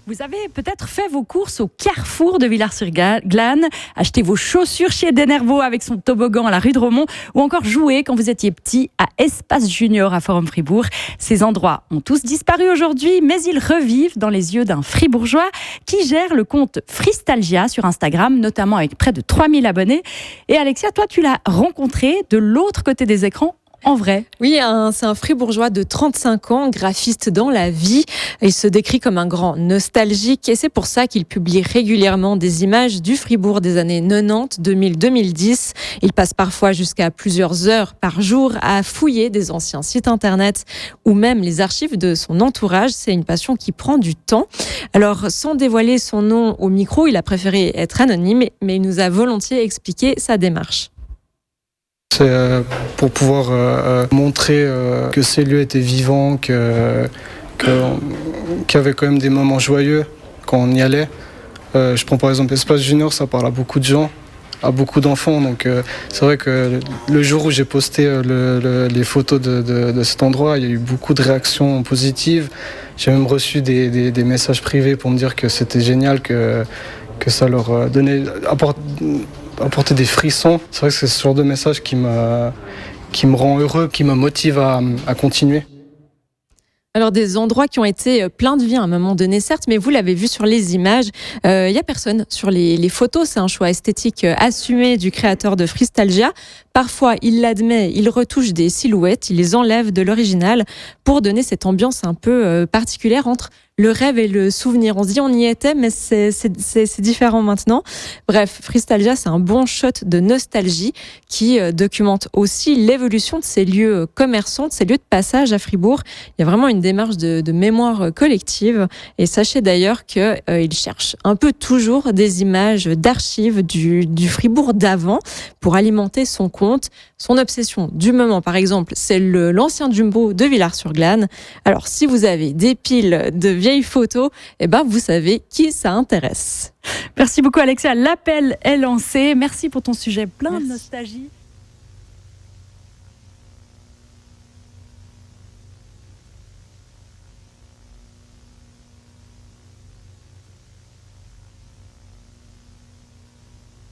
Vous avez peut-être fait vos courses au Carrefour de Villars-sur-Glâne, acheté vos chaussures chez Denervaux avec son toboggan à la rue de Romont, ou encore joué quand vous étiez petit à Espace Junior à Forum Fribourg. Ces endroits ont tous disparu aujourd'hui, mais ils revivent dans les yeux d'un fribourgeois qui gère le compte Fristalgia sur Instagram, notamment avec près de 3000 abonnés. Et Alexia, toi, tu l'as rencontré de l'autre côté des écrans. En vrai. Oui, c'est un fribourgeois de 35 ans, graphiste dans la vie. Il se décrit comme un grand nostalgique et c'est pour ça qu'il publie régulièrement des images du Fribourg des années 90, 2000, 2010. Il passe parfois jusqu'à plusieurs heures par jour à fouiller des anciens sites internet ou même les archives de son entourage. C'est une passion qui prend du temps. Alors, sans dévoiler son nom au micro, il a préféré être anonyme, mais il nous a volontiers expliqué sa démarche. C'est pour pouvoir montrer que ces lieux étaient vivants, qu'il y avait quand même des moments joyeux quand on y allait. Je prends par exemple Espace Junior, ça parle à beaucoup de gens, à beaucoup d'enfants. Donc c'est vrai que le jour où j'ai posté les photos de cet endroit, il y a eu beaucoup de réactions positives. J'ai même reçu des messages privés pour me dire que c'était génial, que ça leur apporter des frissons. C'est vrai que c'est ce genre de message qui me rend heureux, qui me motive à continuer. Alors des endroits qui ont été pleins de vie à un moment donné, certes, mais vous l'avez vu sur les images, il n'y a personne sur les photos. C'est un choix esthétique assumé du créateur de Fristalgia. Parfois, il l'admet, il retouche des silhouettes, il les enlève de l'original pour donner cette ambiance un peu particulière entre le rêve et le souvenir. On se dit on y était, mais c'est différent maintenant. Bref, Fristalgia, c'est un bon shot de nostalgie qui documente aussi l'évolution de ces lieux commerçants, de ces lieux de passage à Fribourg. Il y a vraiment une démarche de mémoire collective. Et sachez d'ailleurs qu'il cherche un peu toujours des images d'archives du Fribourg d'avant pour alimenter son compte. Son obsession du moment, par exemple, c'est l'ancien Jumbo de Villars-sur-Glâne. Alors, si vous avez des piles de vieilles photos, vous savez qui ça intéresse. Merci beaucoup Alexia, l'appel est lancé. Merci pour ton sujet plein de nostalgie.